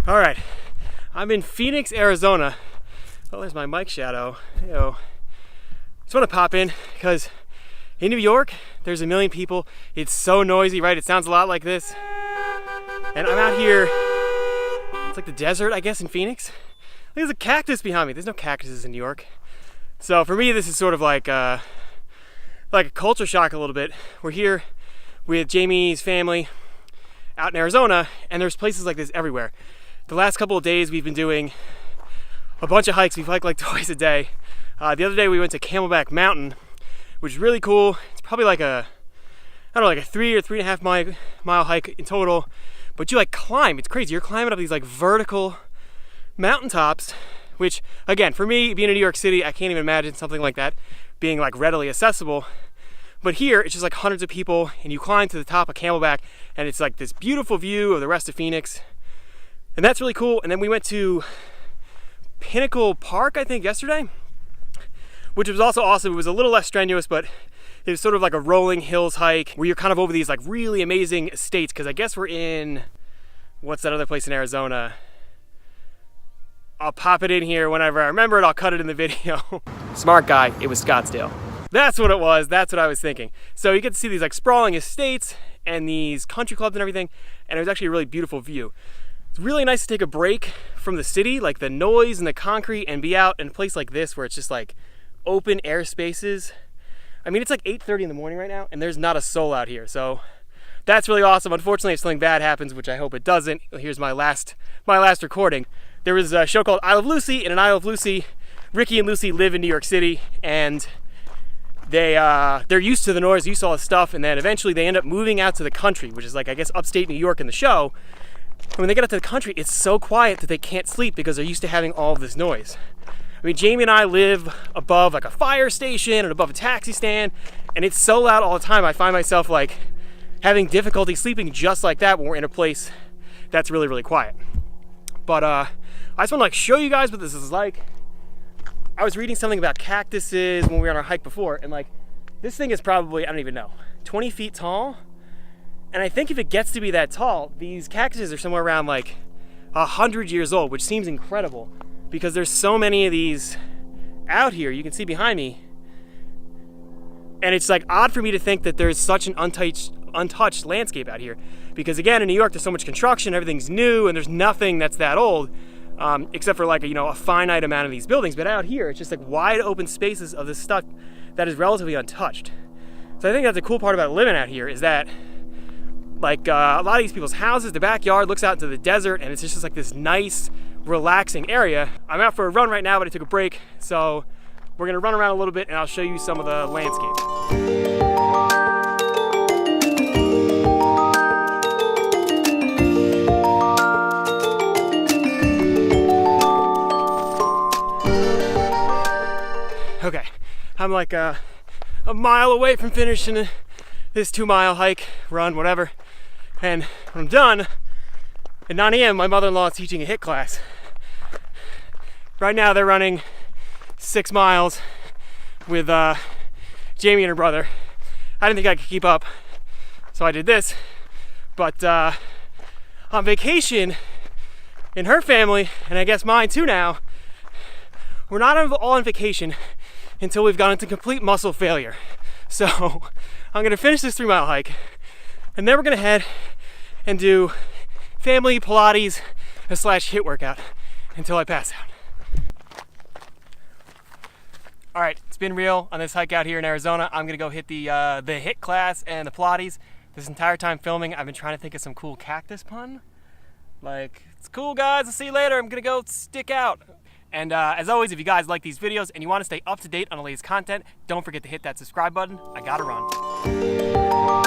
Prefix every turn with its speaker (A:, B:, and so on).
A: All right, I'm in Phoenix, Arizona. Oh, there's my mic shadow. Yo. Just want to pop in because in New York, there's a million people. It's so noisy, right? It sounds a lot like this. And I'm out here, it's like the desert, I guess, in Phoenix. There's a cactus behind me. There's no cactuses in New York. So for me, this is sort of like a culture shock a little bit. We're here with Jamie's family out in Arizona, and there's places like this everywhere. The last couple of days we've been doing a bunch of hikes. We've hiked like twice a day. The other day we went to Camelback Mountain, which is really cool. It's probably like a 3 or 3.5 mile hike in total. But you like climb, it's crazy. You're climbing up these like vertical mountaintops, which again, for me, being in New York City, I can't even imagine something like that being like readily accessible. But here, it's just like hundreds of people, and you climb to the top of Camelback, and it's like this beautiful view of the rest of Phoenix. And that's really cool. And then we went to Pinnacle Park, I think, yesterday, which was also awesome. It was a little less strenuous, but it was sort of like a rolling hills hike where you're kind of over these like really amazing estates, because I guess we're in, what's that other place in Arizona? I'll pop it in here whenever I remember it. I'll cut it in the video. Smart guy, it was Scottsdale. That's what it was. That's what I was thinking. So you get to see these like sprawling estates and these country clubs and everything, and it was actually a really beautiful view. It's really nice to take a break from the city, like the noise and the concrete, and be out in a place like this where it's just like open air spaces. I mean, it's like 8:30 in the morning right now, and there's not a soul out here. So that's really awesome. Unfortunately, if something bad happens, which I hope it doesn't, here's my last recording. There was a show called I Love Lucy, and in I Love Lucy, Ricky and Lucy live in New York City, and they're used to the noise, used to all the stuff, and then eventually they end up moving out to the country, which is like, I guess, upstate New York in the show. And when they get out to the country, it's so quiet that they can't sleep because they're used to having all of this noise. I mean, Jamie and I live above like a fire station and above a taxi stand, and it's so loud all the time. I find myself like having difficulty sleeping just like that when we're in a place that's really, really quiet. But I just want to like show you guys what this is like. I was reading something about cactuses when we were on our hike before, and like this thing is probably, I don't even know, 20 feet tall. And I think if it gets to be that tall, these cactuses are somewhere around like 100 years old, which seems incredible because there's so many of these out here. You can see behind me. And it's like odd for me to think that there's such an untouched landscape out here. Because again, in New York, there's so much construction, everything's new, and there's nothing that's that old, except for like, a finite amount of these buildings. But out here, it's just like wide open spaces of this stuff that is relatively untouched. So I think that's the cool part about living out here is that like a lot of these people's houses, the backyard looks out into the desert, and it's just like this nice, relaxing area. I'm out for a run right now, but I took a break, so we're gonna run around a little bit, and I'll show you some of the landscape. Okay, I'm like a mile away from finishing this 2-mile hike, run, whatever. And when I'm done, at 9 a.m., my mother-in-law is teaching a HIIT class. Right now, they're running 6 miles with Jamie and her brother. I didn't think I could keep up, so I did this. But on vacation, in her family, and I guess mine too now, we're not all on vacation until we've gone into complete muscle failure. So I'm gonna finish this 3-mile hike, and then we're gonna head and do family Pilates / HIIT workout until I pass out. All right, it's been real on this hike out here in Arizona. I'm gonna go hit the HIIT class and the Pilates. This entire time filming, I've been trying to think of some cool cactus pun. Like, it's cool guys, I'll see you later. I'm gonna go stick out. And as always, if you guys like these videos and you want to stay up to date on the latest content, don't forget to hit that subscribe button. I gotta run.